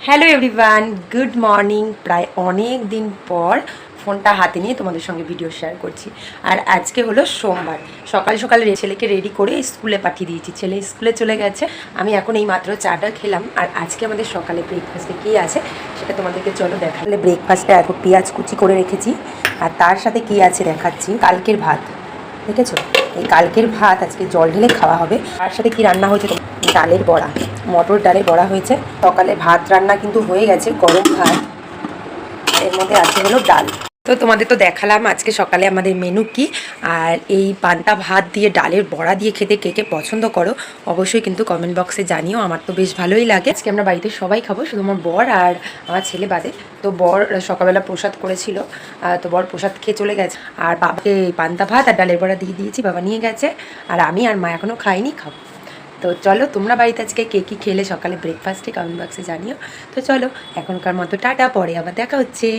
Hello everyone, good morning. প্রায় অনেক দিন পর ফোনটা হাতে নিয়ে তোমাদের সঙ্গে ভিডিও শেয়ার করছি। আর আজকে হলো সোমবার। সকাল সকাল ছেলেকে রেডি করে স্কুলে পাঠিয়ে দিয়েছি। ছেলে স্কুলে চলে গেছে, আমি এখন এই মাত্র চাটা খেলাম। আর আজকে আমাদের সকালে ব্রেকফাস্টে কী আছে সেটা তোমাদেরকে চলো দেখালে। ব্রেকফাস্টে এখন পেঁয়াজ কুচি করে রেখেছি, আর তার সাথে কী আছে দেখাচ্ছি। কালকের ভাত, দেখেছো? এই কালকের ভাত আজকে জল ঢেলে খাওয়া হবে। তার সাথে কি রান্না হয়েছে? ডালের বড়া, মটর ডালের বড়া হয়েছে। সকালে ভাত রান্না কিন্তু হয়ে গেছে, গরম ভাত। এর মধ্যে আছে হলো ডাল। তো তোমাদের তো দেখালাম আজকে সকালে আমাদের মেনু কি। আর এই পান্তা ভাত দিয়ে ডালের বড়া দিয়ে খেতে কে কে পছন্দ করো অবশ্যই কিন্তু কমেন্ট বক্সে জানিও। আমার তো বেশ ভালোই লাগে। আজকে আমরা বাড়িতে সবাই খাবো, শুধু আমার বর আর আমার ছেলে বাদে। তো বর সকালবেলা প্রসাদ করেছিল, তো বর প্রসাদ খেয়ে চলে গেছে। আর বাবাকে পান্তা ভাত আর ডালের বড়া দিয়ে দিয়েছি, বাবা নিয়ে গেছে। আর আমি আর মা এখনও খাইনি, খাবো। তো চলো, তোমরা বাড়িতে আজকে কে কী খেলে সকালে ব্রেকফাস্টে কমেন্ট বক্সে জানিও। তো চলো এখনকার মতো টাটা, পরে আবার দেখা হচ্ছে।